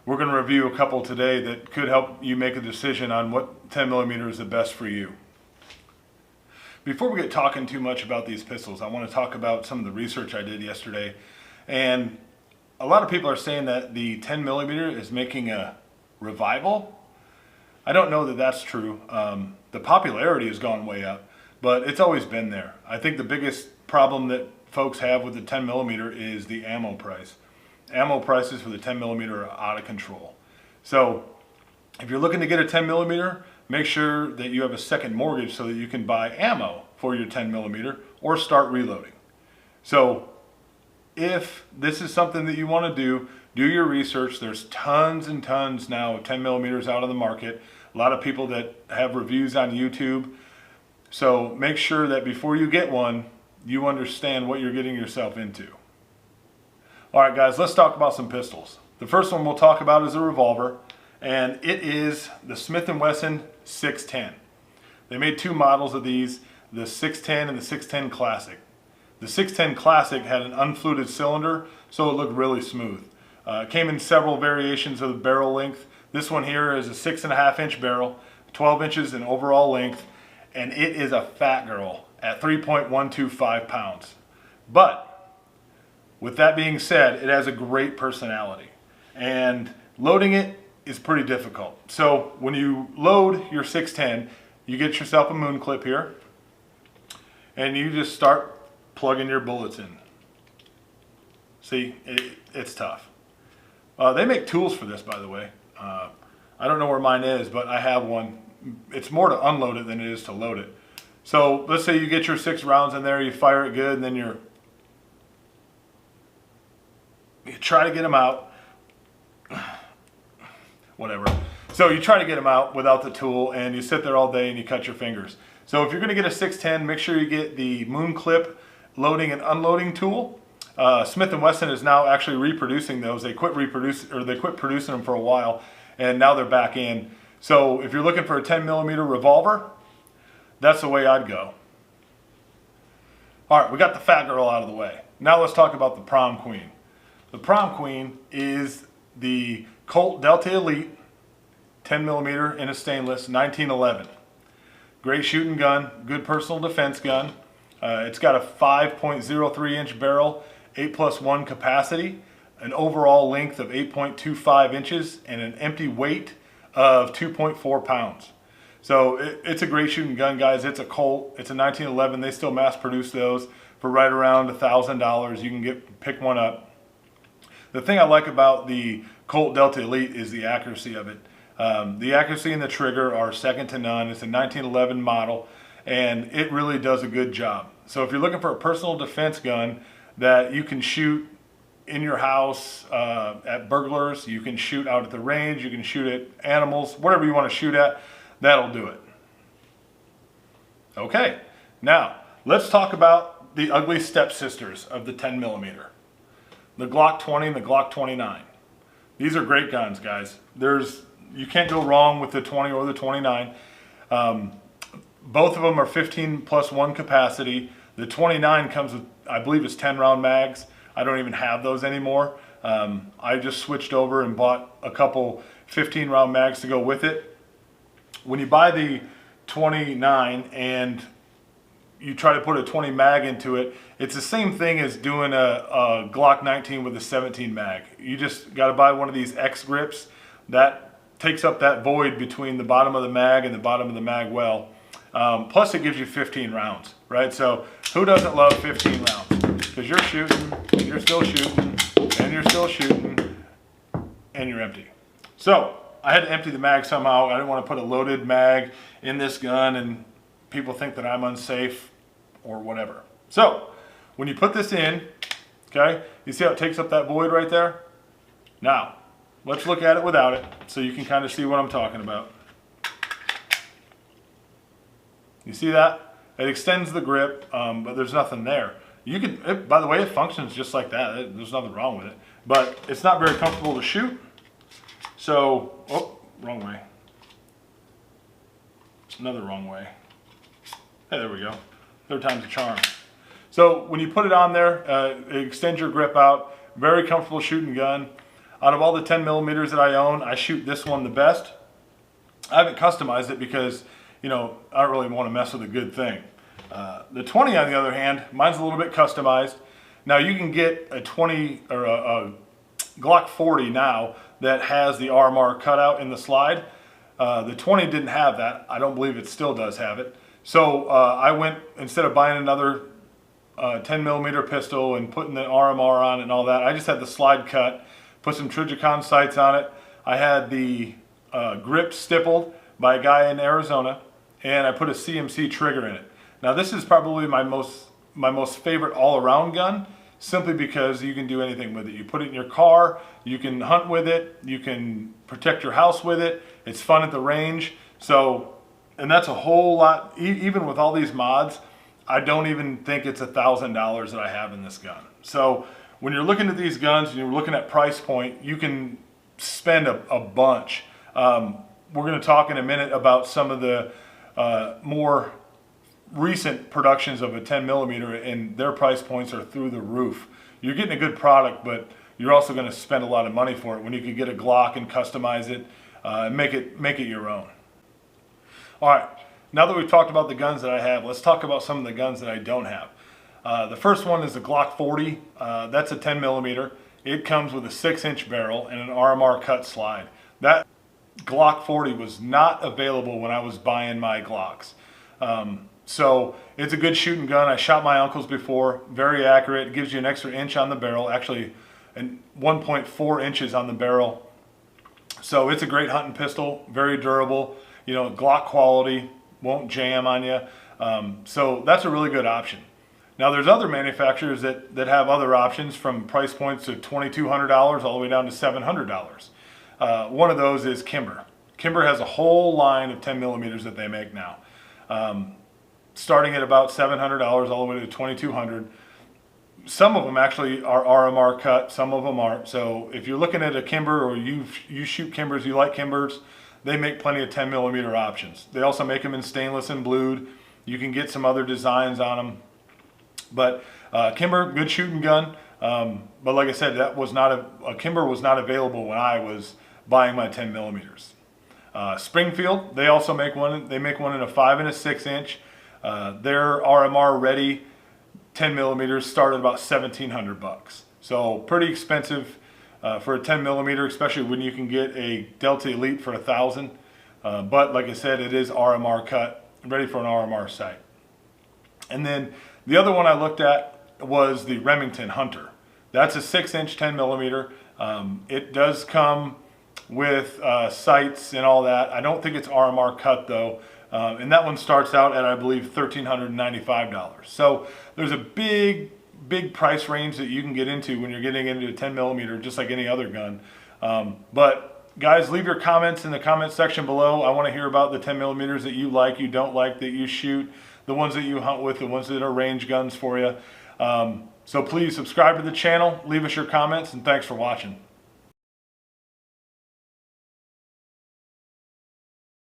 we're going to review a couple today that could help you make a decision on what 10 millimeter is the best for you. Before we get talking too much about these pistols, I want to talk about some of the research I did yesterday. And a lot of people are saying that the 10 millimeter is making a revival. I don't know that that's true. The popularity has gone way up, but it's always been there. I think the biggest problem that folks have with the 10 millimeter is the ammo price. Ammo prices for the 10 millimeter are out of control. So if you're looking to get a 10 millimeter, make sure that you have a second mortgage so that you can buy ammo for your 10 millimeter or start reloading. So if this is something that you want to do your research. There's tons and tons now of 10 millimeters out on the market. A lot of people that have reviews on YouTube. So make sure that before you get one, you understand what you're getting yourself into. All right, guys, let's talk about some pistols. The first one we'll talk about is a revolver, and it is the Smith and Wesson 610. They made two models of these, the 610 and the 610 Classic. The 610 Classic had an unfluted cylinder, so it looked really smooth. It came in several variations of the barrel length. This one here is a 6.5 inch barrel, 12 inches in overall length, and it is a fat girl at 3.125 pounds. But with that being said, it has a great personality, and loading it is pretty difficult. So when you load your 610, you get yourself a moon clip here, and you just start plugging your bullets in. See, it's tough. They make tools for this, by the way. I don't know where mine is, but I have one. It's more to unload it than it is to load it. So let's say you get your 6 rounds in there, you fire it good, and then you try to get them out. Whatever. So you try to get them out without the tool, and you sit there all day and you cut your fingers. So if you're going to get a 610, make sure you get the moon clip loading and unloading tool. Smith and Wesson is now actually reproducing those. They quit producing them for a while, and now they're back in. So if you're looking for a 10 millimeter revolver, that's the way I'd go. All right, we got the fat girl out of the way. Now let's talk about the prom queen. The prom queen is the Colt Delta Elite 10 millimeter in a stainless 1911. Great shooting gun, good personal defense gun. It's got a 5.03 inch barrel, 8+1 capacity, an overall length of 8.25 inches, and an empty weight of 2.4 pounds. So it's a great shooting gun, guys. It's a Colt. It's a 1911. They still mass produce those for right around $1,000. You can pick one up. The thing I like about the Colt Delta Elite is the accuracy of it. The accuracy and the trigger are second to none. It's a 1911 model, and it really does a good job. So if you're looking for a personal defense gun that you can shoot in your house, at burglars, you can shoot out at the range, you can shoot at animals, whatever you want to shoot at, that'll do it. Okay, now let's talk about the ugly stepsisters of the 10 millimeter. The Glock 20 and the Glock 29. These are great guns, guys. You can't go wrong with the 20 or the 29. Both of them are 15+1 capacity. The 29 comes with, I believe it's 10 round mags. I don't even have those anymore. I just switched over and bought a couple 15 round mags to go with it. When you buy the 29 and you try to put a 20 mag into it, it's the same thing as doing a Glock 19 with a 17 mag. You just got to buy one of these X grips that takes up that void between the bottom of the mag and the bottom of the mag well. Plus it gives you 15 rounds, right? So who doesn't love 15 rounds? Because you're shooting, and you're still shooting, and you're still shooting, and you're empty. So I had to empty the mag somehow. I didn't want to put a loaded mag in this gun and people think that I'm unsafe or whatever. So when you put this in, okay, you see how it takes up that void right there? Now, let's look at it without it so you can kind of see what I'm talking about. You see that? It extends the grip, but there's nothing there. By the way, it functions just like that. There's nothing wrong with it, but it's not very comfortable to shoot. So, oh, wrong way. Another wrong way. Hey, there we go. Third time's a charm. So when you put it on there, it extends your grip out. Very comfortable shooting gun. Out of all the 10 millimeters that I own, I shoot this one the best. I haven't customized it because, you know, I don't really want to mess with a good thing. The 20, on the other hand, mine's a little bit customized. Now you can get a 20 or a Glock 40 now that has the RMR cutout in the slide. The 20 didn't have that. I don't believe it still does have it. So I went, instead of buying another 10 millimeter pistol and putting the RMR on it and all that, I just had the slide cut, put some Trijicon sights on it. I had the grip stippled by a guy in Arizona, and I put a CMC trigger in it. Now this is probably my most favorite all-around gun, simply because you can do anything with it. You put it in your car, you can hunt with it, you can protect your house with it. It's fun at the range. So, and that's a whole lot. Even with all these mods, I don't even think it's $1,000 that I have in this gun. So when you're looking at these guns and you're looking at price point, you can spend a bunch. We're going to talk in a minute about some of the more recent productions of a 10 millimeter, and their price points are through the roof. You're getting a good product, but you're also going to spend a lot of money for it when you could get a Glock and customize it and make it your own. All right, now that we've talked about the guns that I have, let's talk about some of the guns that I don't have. The first one is the Glock 40. That's a 10 millimeter. It comes with a 6-inch barrel and an RMR cut slide. That Glock 40 was not available when I was buying my Glocks. So it's a good shooting gun. I shot my uncle's before, very accurate. It gives you an extra inch on the barrel, actually 1.4 inches on the barrel. So it's a great hunting pistol, very durable, you know, Glock quality, won't jam on you. So that's a really good option. Now there's other manufacturers that have other options, from price points of $2,200 all the way down to $700. One of those is Kimber. Kimber has a whole line of 10 millimeters that they make now. Starting at about $700 all the way to $2,200. Some of them actually are RMR cut, some of them aren't. So if you're looking at a Kimber, or you shoot Kimbers, you like Kimbers, they make plenty of 10 millimeter options. They also make them in stainless and blued. You can get some other designs on them. But Kimber, good shooting gun. But like I said, that was not a Kimber was not available when I was buying my 10 millimeters. Springfield, they also make one. They make one in a 5 and a 6 inch. Their RMR ready 10 millimeters start at about $1,700. So pretty expensive for a 10 millimeter, especially when you can get a Delta Elite for $1,000. But like I said, it is RMR cut, ready for an RMR sight. And then the other one I looked at was the Remington Hunter. That's a 6-inch 10 millimeter. It does come with sights and all that. I don't think it's RMR cut though. And that one starts out at, I believe, $1,395. So there's a big price range that you can get into when you're getting into a 10 millimeter, just like any other gun. But guys, leave your comments in the comment section below. I want to hear about the 10 millimeters that you like, you don't like, that you shoot, the ones that you hunt with, the ones that are range guns for you. So please subscribe to the channel, leave us your comments, and thanks for watching.